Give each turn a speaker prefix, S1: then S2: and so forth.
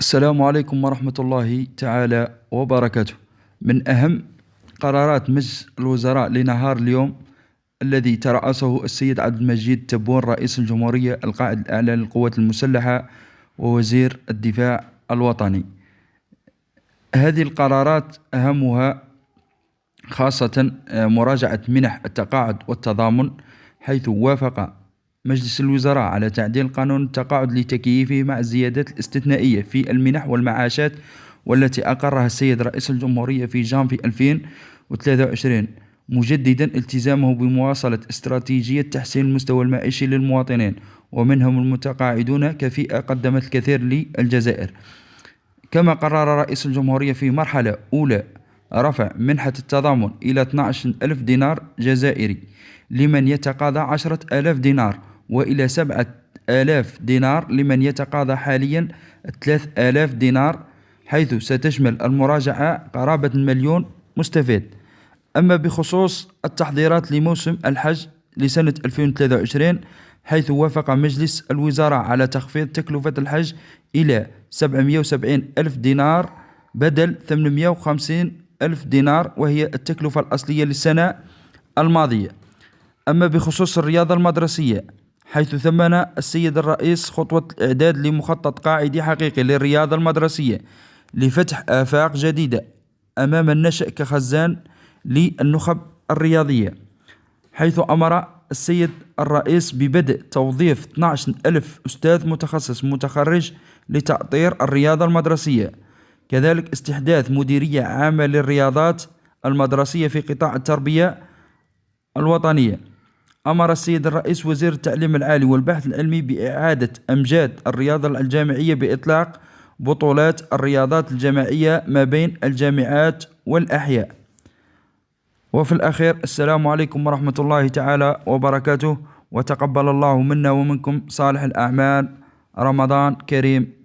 S1: السلام عليكم ورحمة الله تعالى وبركاته. من أهم قرارات مجلس الوزراء لنهار اليوم الذي ترأسه السيد عبد المجيد تبون رئيس الجمهورية القائد الأعلى للقوات المسلحة ووزير الدفاع الوطني. هذه القرارات أهمها خاصة مراجعة منح التقاعد والتضامن، حيث وافق مجلس الوزراء على تعديل قانون التقاعد لتكييفه مع الزيادات الاستثنائية في المنح والمعاشات، والتي أقرها السيد رئيس الجمهورية في جانفي 2023، مجددا التزامه بمواصلة استراتيجية تحسين المستوى المعيشي للمواطنين، ومنهم المتقاعدون كفئة قدمت الكثير للجزائر. كما قرر رئيس الجمهورية في مرحلة أولى رفع منحة التضامن إلى 12 ألف دينار جزائري لمن يتقاضى 10,000 دينار، وإلى 7,000 دينار لمن يتقاضى حاليا 3,000 دينار، حيث ستشمل المراجعة قرابة 1,000,000 مستفيد. أما بخصوص التحضيرات لموسم الحج لسنة 2023، حيث وافق مجلس الوزراء على تخفيض تكلفة الحج إلى 770 ألف دينار بدل 850 ألف دينار، وهي التكلفة الأصلية للسنة الماضية. أما بخصوص الرياضة المدرسية، حيث ثمن السيد الرئيس خطوة الإعداد لمخطط قاعدي حقيقي للرياضة المدرسية لفتح آفاق جديدة أمام النشأ كخزان للنخب الرياضية، حيث أمر السيد الرئيس ببدء توظيف 12 ألف أستاذ متخصص متخرج لتأطير الرياضة المدرسية، كذلك استحداث مديرية عامة للرياضات المدرسية في قطاع التربية الوطنية. أمر السيد الرئيس وزير التعليم العالي والبحث العلمي بإعادة أمجاد الرياضة الجامعية بإطلاق بطولات الرياضات الجماعية ما بين الجامعات والأحياء. وفي الأخير، السلام عليكم ورحمة الله تعالى وبركاته، وتقبل الله منا ومنكم صالح الأعمال. رمضان كريم.